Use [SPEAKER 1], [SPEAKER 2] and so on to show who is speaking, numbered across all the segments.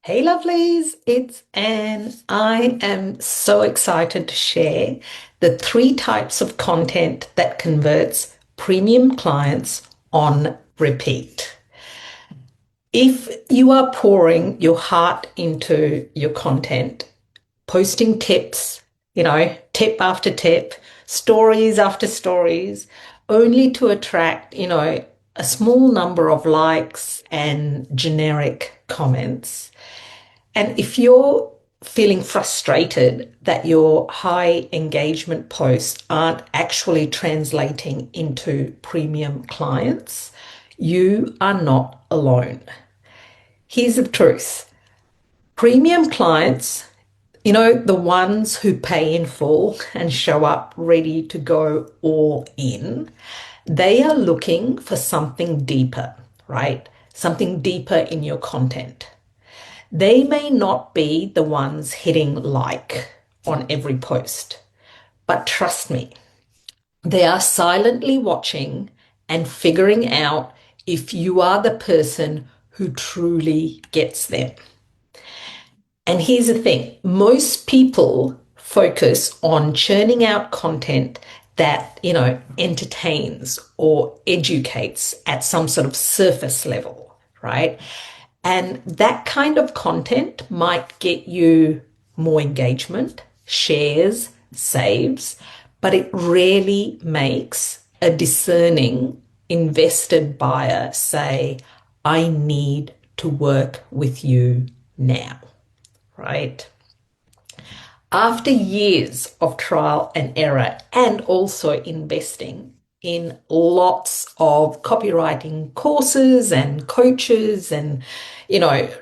[SPEAKER 1] Hey lovelies, it's Anne. I am so excited to share the three types of content that converts premium clients on repeat. If you are pouring your heart into your content, posting tips, tip after tip, stories after stories, only to attract, a small number of likes and generic comments, and if you're feeling frustrated that your high engagement posts aren't actually translating into premium clients, you are not alone. Here's the truth. Premium clients, the ones who pay in full and show up ready to go all in, they are looking for something deeper, right? Something deeper in your content. They may not be the ones hitting like on every post, but trust me, they are silently watching and figuring out if you are the person who truly gets them. And here's the thing, most people focus on churning out content that, entertains or educates at some sort of surface level, right? And that kind of content might get you more engagement, shares, saves, but it rarely makes a discerning invested buyer say, I need to work with you now, right? After years of trial and error and also investing in lots of copywriting courses and coaches and,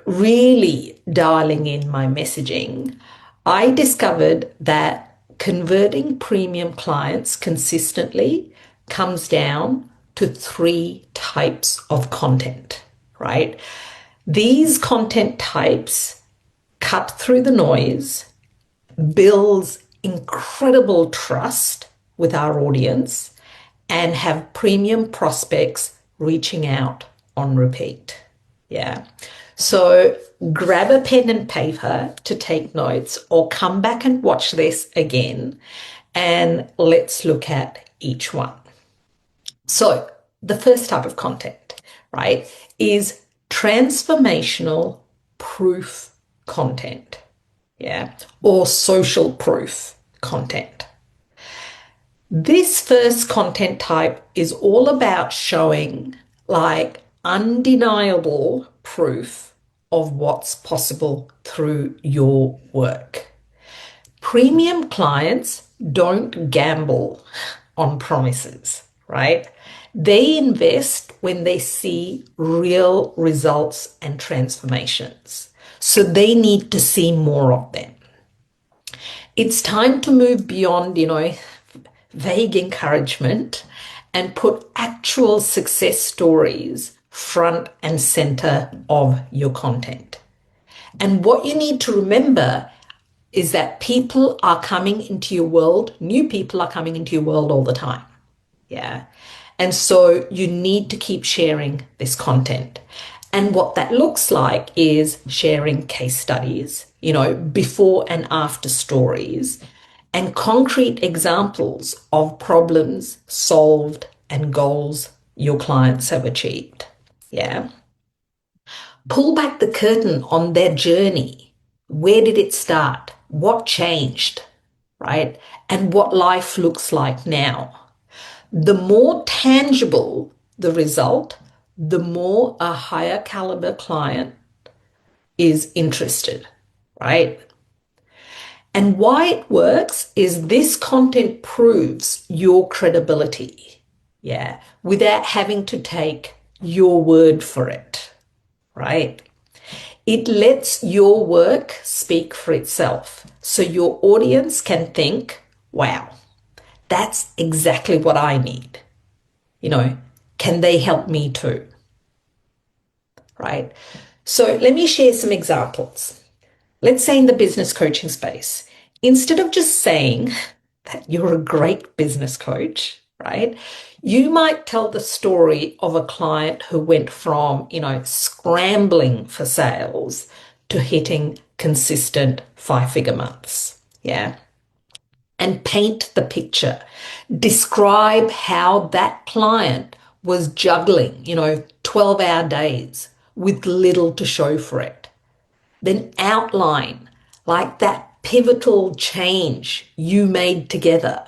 [SPEAKER 1] really dialing in my messaging, I discovered that converting premium clients consistently comes down to three types of content, right? These content types cut through the noise, builds incredible trust with our audience, and have premium prospects reaching out on repeat. Yeah. So grab a pen and paper to take notes or come back and watch this again and let's look at each one. So the first type of content, right, is transformational proof content. Yeah, or social proof content. This first content type is all about showing like undeniable proof of what's possible through your work. Premium clients don't gamble on promises, right? They invest when they see real results and transformations. So they need to see more of them. It's time to move beyond, vague encouragement and put actual success stories front and center of your content. And what you need to remember is that people are coming into your world, new people are coming into your world all the time. Yeah. And so you need to keep sharing this content. And what that looks like is sharing case studies, before and after stories and concrete examples of problems solved and goals your clients have achieved. Yeah. Pull back the curtain on their journey. Where did it start? What changed? Right? And what life looks like now. The more tangible the result, the more a higher caliber client is interested, right? And why it works is this content proves your credibility, yeah, without having to take your word for it, right? It lets your work speak for itself. So your audience can think, wow, that's exactly what I need. Can they help me too? Right? So let me share some examples. Let's say in the business coaching space, instead of just saying that you're a great business coach, right? You might tell the story of a client who went from, scrambling for sales to hitting consistent 5-figure months. Yeah. And paint the picture. Describe how that client was juggling, 12-hour days with little to show for it. Then outline like that pivotal change you made together.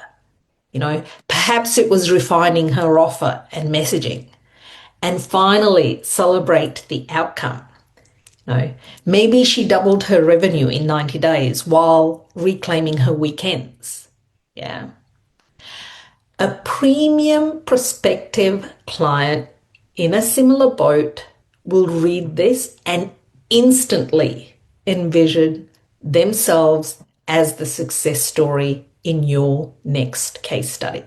[SPEAKER 1] Perhaps it was refining her offer and messaging. And finally, celebrate the outcome. Maybe she doubled her revenue in 90 days while reclaiming her weekends. Yeah. A premium prospective client in a similar boat will read this and instantly envision themselves as the success story in your next case study.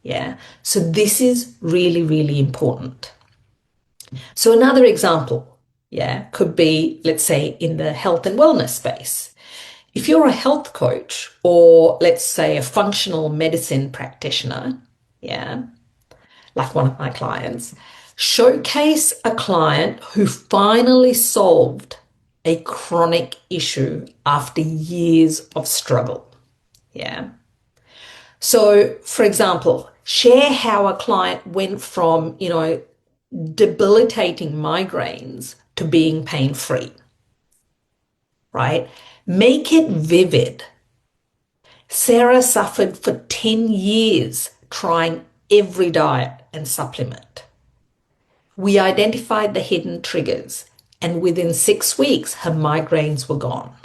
[SPEAKER 1] Yeah. So this is really, really important. So another example, could be, let's say, in the health and wellness space. If you're a health coach or, let's say, a functional medicine practitioner, like one of my clients, showcase a client who finally solved a chronic issue after years of struggle. Yeah. So, for example, share how a client went from, debilitating migraines to being pain-free, right? Make it vivid. Sarah suffered for 10 years trying every diet and supplement. We identified the hidden triggers, and within 6 weeks, her migraines were gone.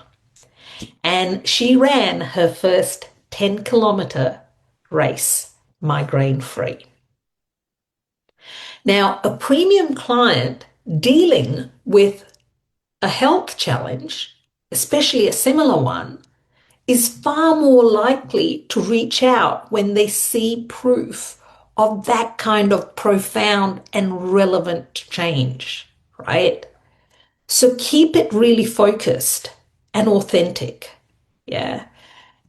[SPEAKER 1] And she ran her first 10-kilometer race migraine-free. Now, a premium client dealing with a health challenge, especially a similar one, is far more likely to reach out when they see proof of that kind of profound and relevant change, right? So keep it really focused and authentic. Yeah.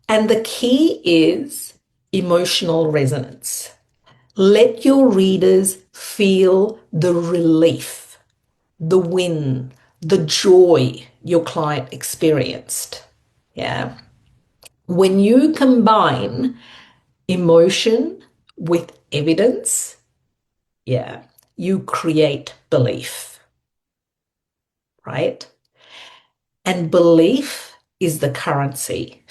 [SPEAKER 1] And the key is emotional resonance. Let your readers feel the relief, the win, the joy your client experienced. Yeah. When you combine emotion with evidence, you create belief, right? And belief is the currency,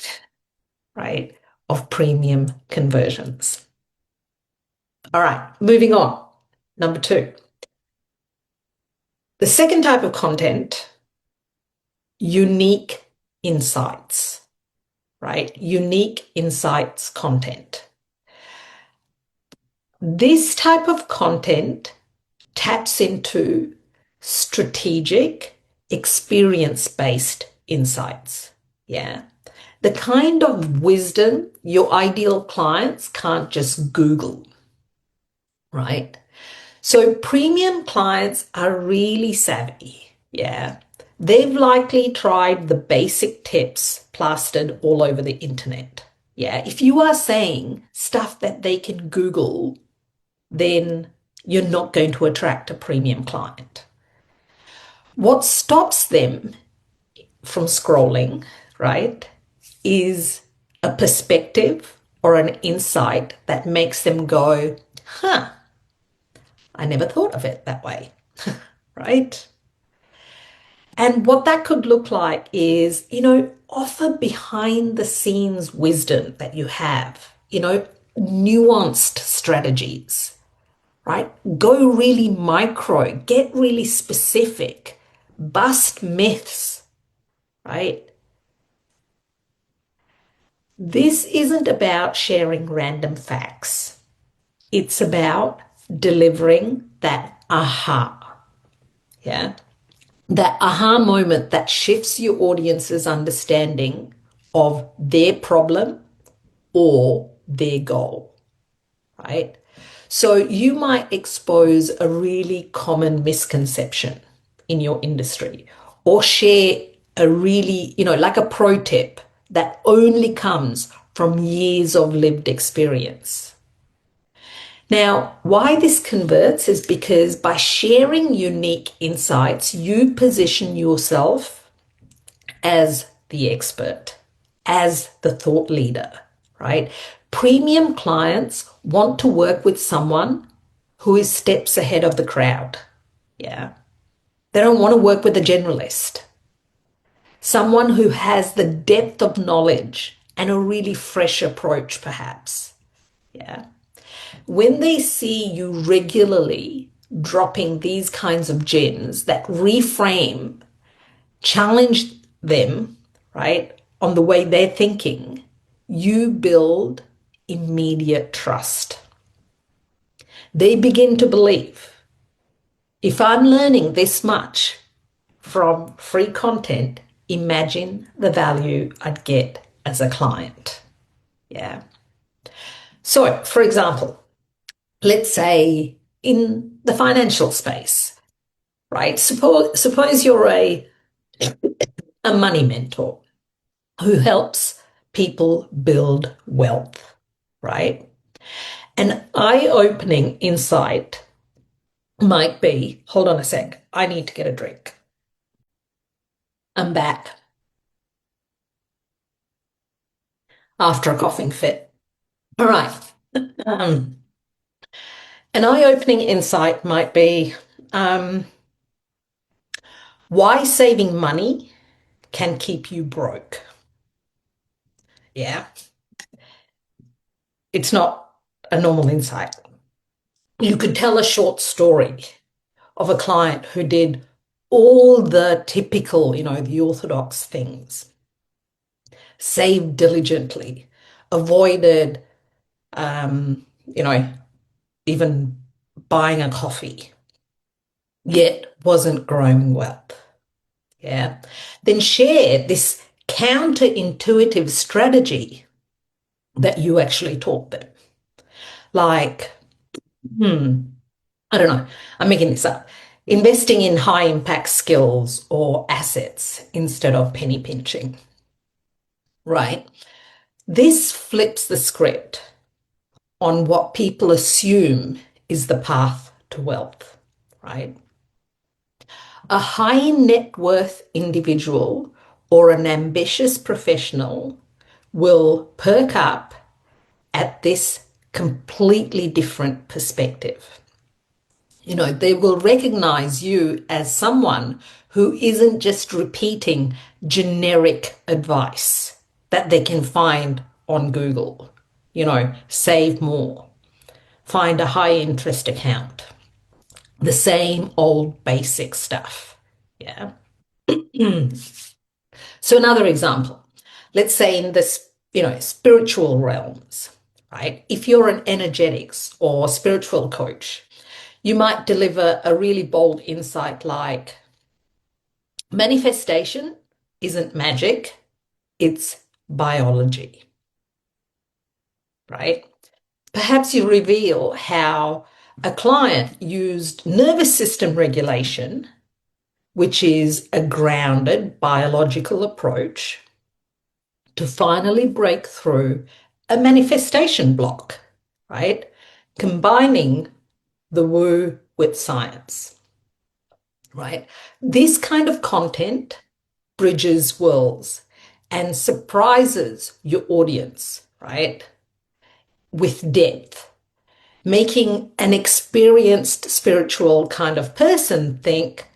[SPEAKER 1] right, of premium conversions. All right, moving on. Number 2. The second type of content, unique insights, right? Unique insights content. This type of content taps into strategic, experience-based insights. Yeah. The kind of wisdom your ideal clients can't just Google, right? So premium clients are really savvy. Yeah. They've likely tried the basic tips plastered all over the internet. Yeah. If you are saying stuff that they can Google, then you're not going to attract a premium client. What stops them from scrolling, right, is a perspective or an insight that makes them go, I never thought of it that way, right? And what that could look like is, offer behind the scenes wisdom that you have, nuanced strategies, right? Go really micro, get really specific, bust myths, right? This isn't about sharing random facts. It's about delivering that aha, that aha moment that shifts your audience's understanding of their problem or their goal, right? So you might expose a really common misconception in your industry or share a really, like a pro tip that only comes from years of lived experience. Now, why this converts is because by sharing unique insights, you position yourself as the expert, as the thought leader, right? Premium clients want to work with someone who is steps ahead of the crowd. Yeah. They don't want to work with a generalist, someone who has the depth of knowledge and a really fresh approach, perhaps. Yeah. When they see you regularly dropping these kinds of gems that reframe, challenge them, right, on the way they're thinking, you build immediate trust. They begin to believe, if I'm learning this much from free content, imagine the value I'd get as a client. Yeah. So, for example, let's say in the financial space, right? Suppose you're a money mentor who helps people build wealth, right? An eye-opening insight might be, hold on a sec, I need to get a drink. I'm back after a coughing fit. All right. Um, an eye-opening insight might be um, why saving money can keep you broke. Yeah, it's not a normal insight. You could tell a short story of a client who did all the typical, the orthodox things, saved diligently, avoided, even buying a coffee, yet wasn't growing wealth. Yeah. Then share this counterintuitive strategy that you actually taught them. Like, I don't know, I'm making this up. Investing in high impact skills or assets instead of penny pinching, right? This flips the script on what people assume is the path to wealth, right? A high net worth individual or an ambitious professional will perk up at this completely different perspective. They will recognize you as someone who isn't just repeating generic advice that they can find on Google. Save more, find a high interest account, the same old basic stuff. Yeah. So another example, let's say in this, spiritual realms, right? If you're an energetics or spiritual coach, you might deliver a really bold insight like manifestation isn't magic, it's biology, right? Perhaps you reveal how a client used nervous system regulation, which is a grounded biological approach, to finally break through a manifestation block, right? Combining the woo with science, right? This kind of content bridges worlds and surprises your audience, right? With depth, making an experienced spiritual kind of person think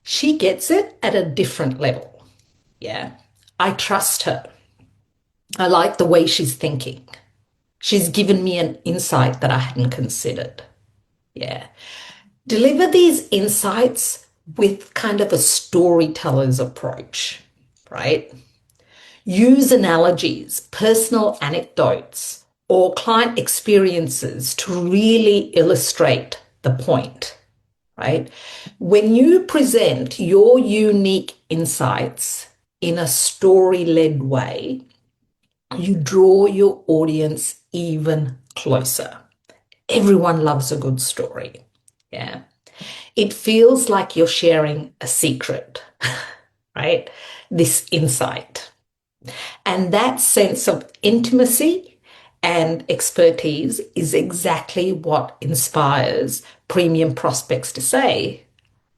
[SPEAKER 1] she gets it at a different level. Yeah. I trust her. I like the way she's thinking. She's given me an insight that I hadn't considered. Yeah. Deliver these insights with kind of a storyteller's approach, right? Use analogies, personal anecdotes, or client experiences to really illustrate the point, right? When you present your unique insights in a story-led way, you draw your audience even closer. Everyone loves a good story. Yeah. It feels like you're sharing a secret, right? This insight. And that sense of intimacy and expertise is exactly what inspires premium prospects to say,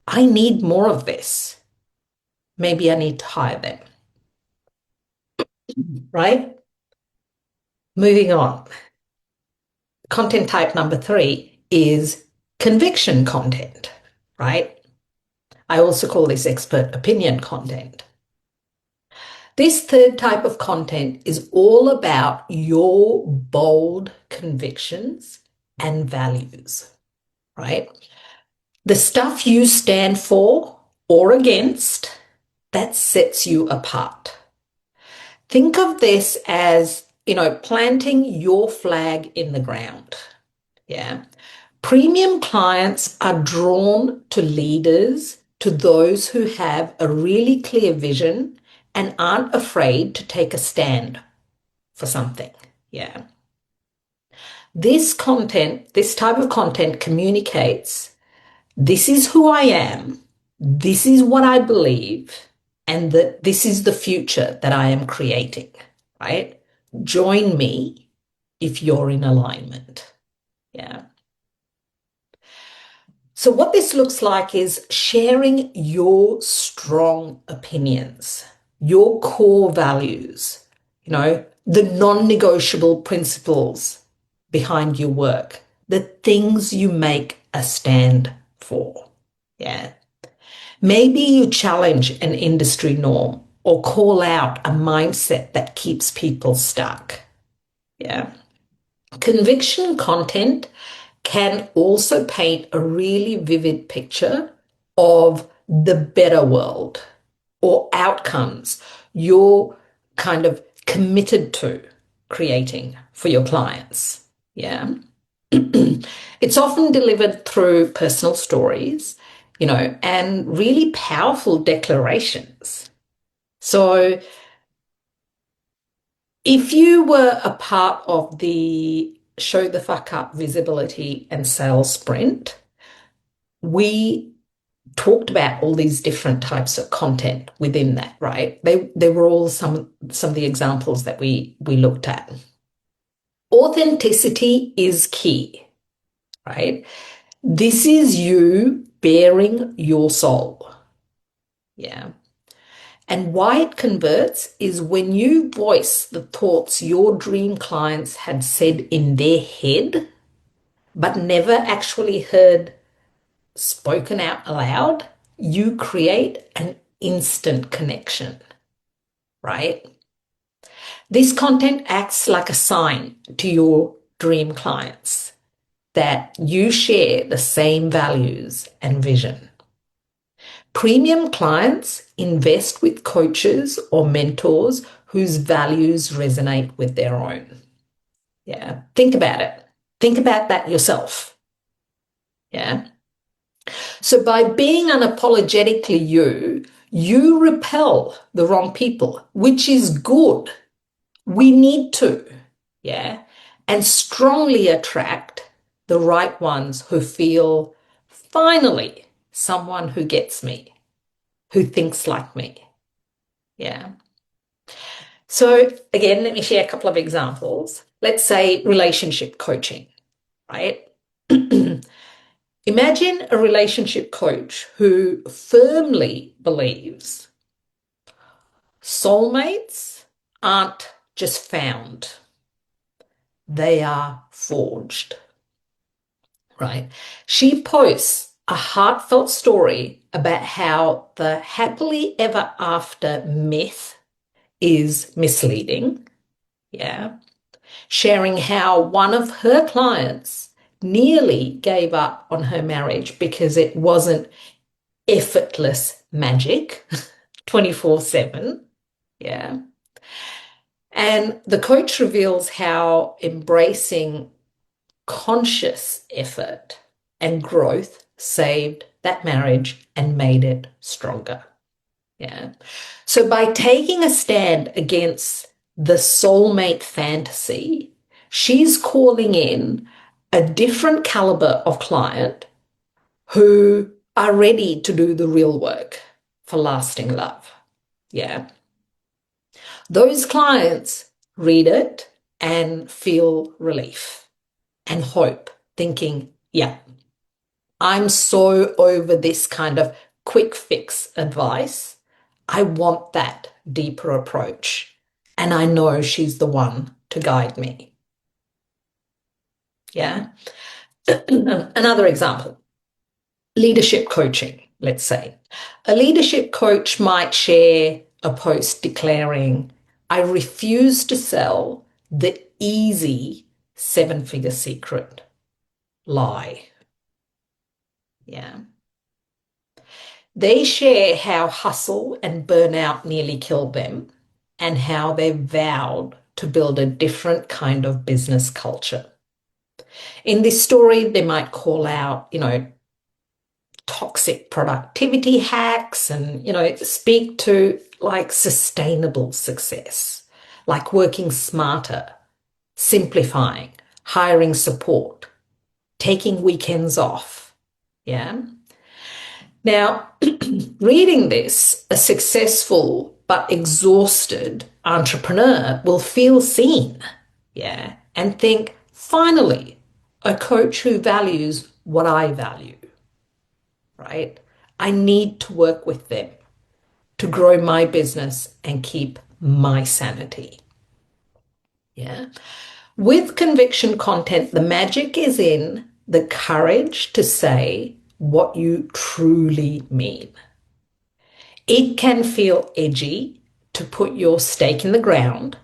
[SPEAKER 1] I need more of this. maybe I need to hire them, right? Moving on. Content type number three is conviction content, right? I also call this expert opinion content. This third type of content is all about your bold convictions and values, right? The stuff you stand for or against that sets you apart. Think of this as, planting your flag in the ground. Yeah. Premium clients are drawn to leaders, to those who have a really clear vision and aren't afraid to take a stand for something. Yeah. This type of content communicates this is who I am, this is what I believe, and that this is the future that I am creating, right? Join me if you're in alignment. Yeah. So, what this looks like is sharing your strong opinions, your core values, the non negotiable principles behind your work, the things you make a stand for. Yeah. Maybe you challenge an industry norm or call out a mindset that keeps people stuck. Yeah. Conviction content can also paint a really vivid picture of the better world or outcomes you're kind of committed to creating for your clients. Yeah. It's often delivered through personal stories, and really powerful declarations. So if you were a part of the Show the Fuck Up visibility and sales sprint, we talked about all these different types of content within that, right? They were all some of the examples that we looked at. Authenticity is key, right? This is you bearing your soul. Yeah. And why it converts is when you voice the thoughts your dream clients had said in their head, but never actually heard spoken out aloud, you create an instant connection, right? This content acts like a sign to your dream clients that you share the same values and vision. Premium clients invest with coaches or mentors whose values resonate with their own. Yeah. Think about it. Think about that yourself. Yeah. So by being unapologetically you, you repel the wrong people, which is good. We need to. Yeah. And strongly attract the right ones who feel, finally, someone who gets me, who thinks like me. Yeah. So again, let me share a couple of examples. Let's say relationship coaching, right? Imagine a relationship coach who firmly believes soulmates aren't just found, they are forged, right? She posts a heartfelt story about how the happily ever after myth is misleading. Yeah. Sharing how one of her clients nearly gave up on her marriage because it wasn't effortless magic 24/7. Yeah. And the coach reveals how embracing conscious effort and growth saved that marriage and made it stronger. Yeah. So by taking a stand against the soulmate fantasy, she's calling in a different caliber of client who are ready to do the real work for lasting love. Yeah. Those clients read it and feel relief and hope, thinking, yeah, I'm so over this kind of quick fix advice. I want that deeper approach. And I know she's the one to guide me. Yeah. Another example, leadership coaching, let's say. A leadership coach might share a post declaring, I refuse to sell the easy seven-figure secret. Lie. Yeah. They share how hustle and burnout nearly killed them and how they vowed to build a different kind of business culture. In this story, they might call out, toxic productivity hacks and, speak to like sustainable success, like working smarter, simplifying, hiring support, taking weekends off. Yeah. Now, reading this, a successful but exhausted entrepreneur will feel seen, yeah, and think, finally, a coach who values what I value, right? I need to work with them to grow my business and keep my sanity. Yeah. With conviction content, the magic is in the courage to say what you truly mean. It can feel edgy to put your stake in the ground,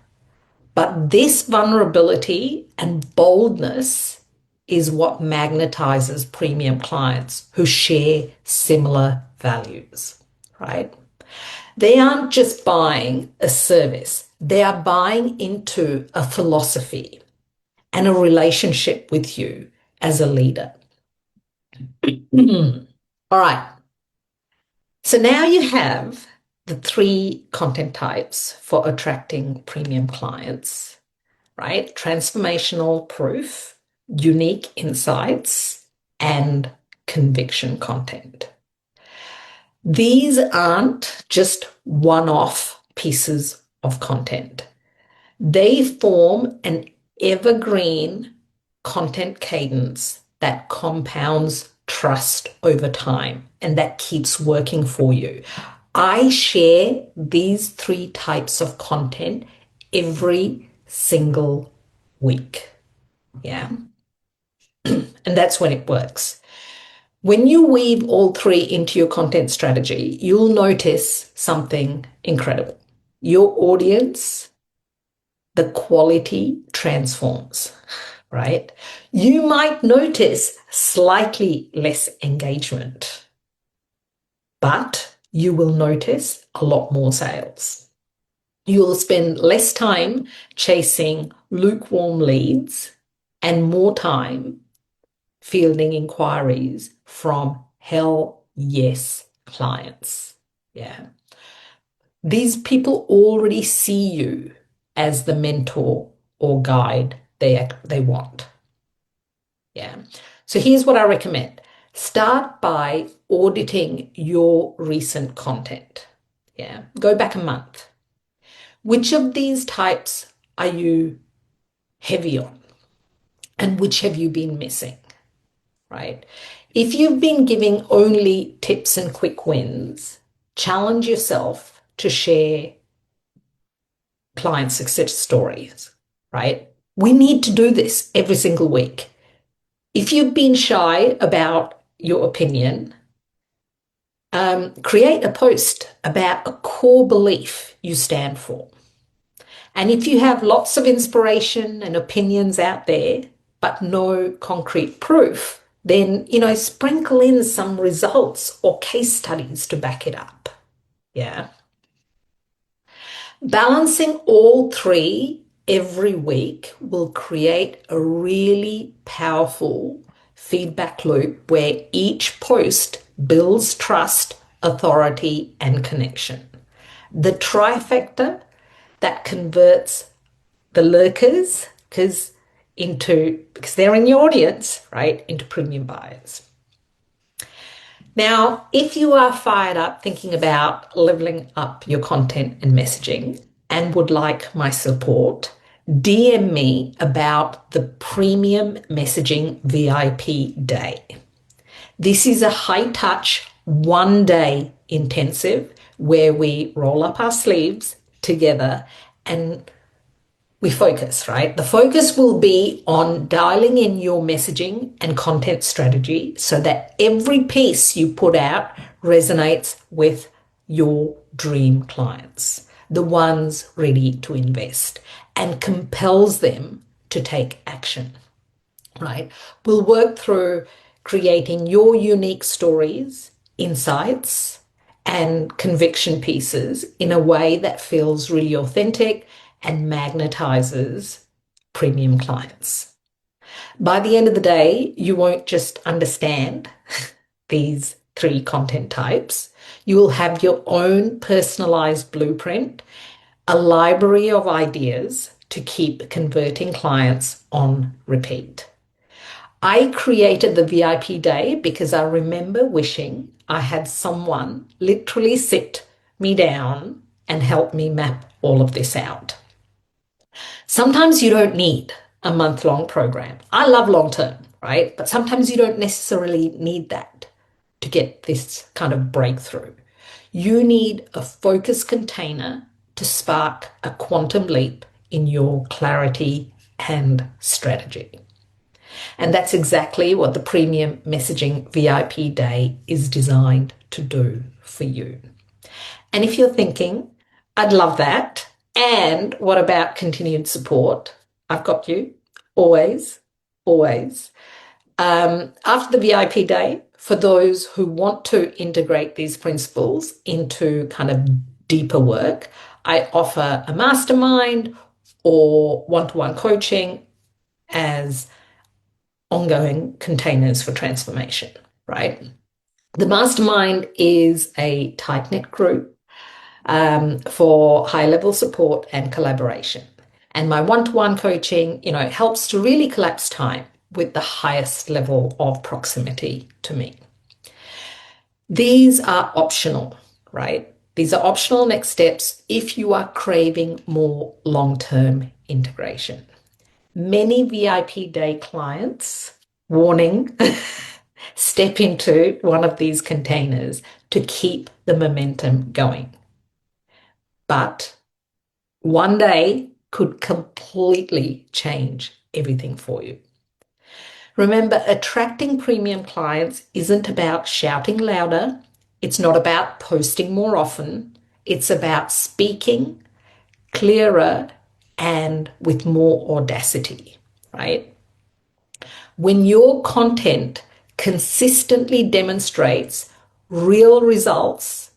[SPEAKER 1] but this vulnerability and boldness is what magnetizes premium clients who share similar values, right? They aren't just buying a service, they are buying into a philosophy and a relationship with you as a leader. All right. So now you have the three content types for attracting premium clients, right? Transformational proof, unique insights, and conviction content. These aren't just one-off pieces of content. They form an evergreen content cadence that compounds trust over time and that keeps working for you. I share these three types of content every single week. Yeah. And that's when it works. When you weave all three into your content strategy, you'll notice something incredible. Your audience, the quality transforms, right? You might notice slightly less engagement, but you will notice a lot more sales. You'll spend less time chasing lukewarm leads and more time fielding inquiries from hell yes clients. Yeah. These people already see you as the mentor or guide they want. Yeah. So here's what I recommend. Start by auditing your recent content. Yeah. Go back a month. Which of these types are you heavy on? And which have you been missing? Right? If you've been giving only tips and quick wins, challenge yourself to share client success stories, right? We need to do this every single week. If you've been shy about your opinion, create a post about a core belief you stand for. And if you have lots of inspiration and opinions out there, but no concrete proof, then, sprinkle in some results or case studies to back it up. Yeah. Balancing all three every week will create a really powerful feedback loop where each post builds trust, authority, and connection. The trifecta that converts the lurkers because they're in your audience, right, into premium buyers. Now, if you are fired up thinking about leveling up your content and messaging and would like my support, DM me about the Premium Messaging VIP Day. This is a high-touch, one-day intensive where we roll up our sleeves together and we focus, right? The focus will be on dialing in your messaging and content strategy so that every piece you put out resonates with your dream clients, the ones ready to invest, and compels them to take action, right? We'll work through creating your unique stories, insights, and conviction pieces in a way that feels really authentic and magnetizes premium clients. By the end of the day, you won't just understand these three content types. You will have your own personalized blueprint, a library of ideas to keep converting clients on repeat. I created the VIP day because I remember wishing I had someone literally sit me down and help me map all of this out. Sometimes you don't need a month-long program. I love long term, right? But sometimes you don't necessarily need that to get this kind of breakthrough. You need a focus container to spark a quantum leap in your clarity and strategy. And that's exactly what the Premium Messaging VIP Day is designed to do for you. And if you're thinking, I'd love that, and what about continued support? I've got you, always, always. After the VIP Day, for those who want to integrate these principles into kind of deeper work, I offer a mastermind or one-to-one coaching as ongoing containers for transformation, right? The mastermind is a tight-knit group for high-level support and collaboration. And my one-to-one coaching, helps to really collapse time with the highest level of proximity to me. These are optional, right? These are optional next steps if you are craving more long-term integration. Many VIP Day clients, warning, step into one of these containers to keep the momentum going. But one day could completely change everything for you. Remember, attracting premium clients isn't about shouting louder. It's not about posting more often. It's about speaking clearer and with more audacity, right? When your content consistently demonstrates real results,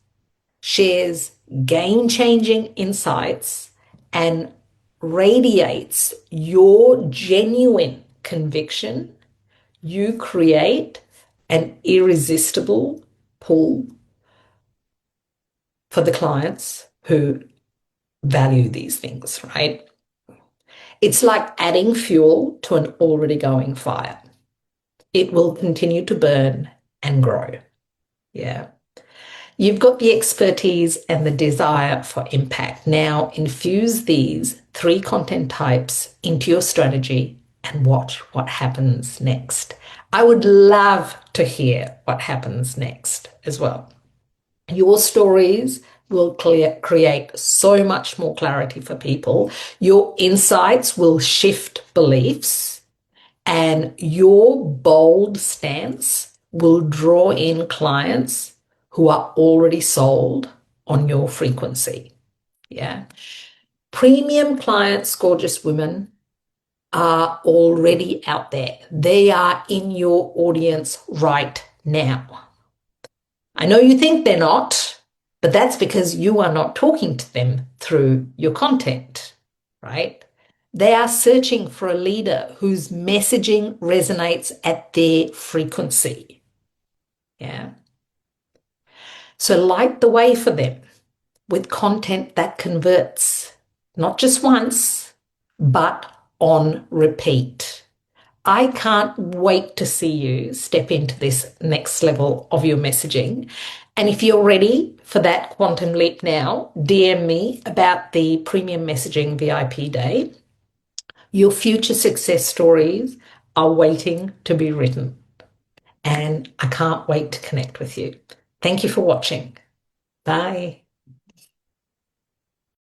[SPEAKER 1] shares game-changing insights, and radiates your genuine conviction, you create an irresistible pull for the clients who value these things, right? It's like adding fuel to an already going fire. It will continue to burn and grow. Yeah. You've got the expertise and the desire for impact. Now infuse these three content types into your strategy and watch what happens next. I would love to hear what happens next as well. Your stories will create so much more clarity for people. Your insights will shift beliefs, and your bold stance will draw in clients who are already sold on your frequency. Yeah. Premium clients, gorgeous women, are already out there. They are in your audience right now. I know you think they're not, but that's because you are not talking to them through your content, right? They are searching for a leader whose messaging resonates at their frequency. Yeah. So light the way for them with content that converts, not just once, but on repeat. I can't wait to see you step into this next level of your messaging. And if you're ready for that quantum leap now, DM me about the Premium Messaging VIP Day. Your future success stories are waiting to be written. And I can't wait to connect with you. Thank you for watching. Bye.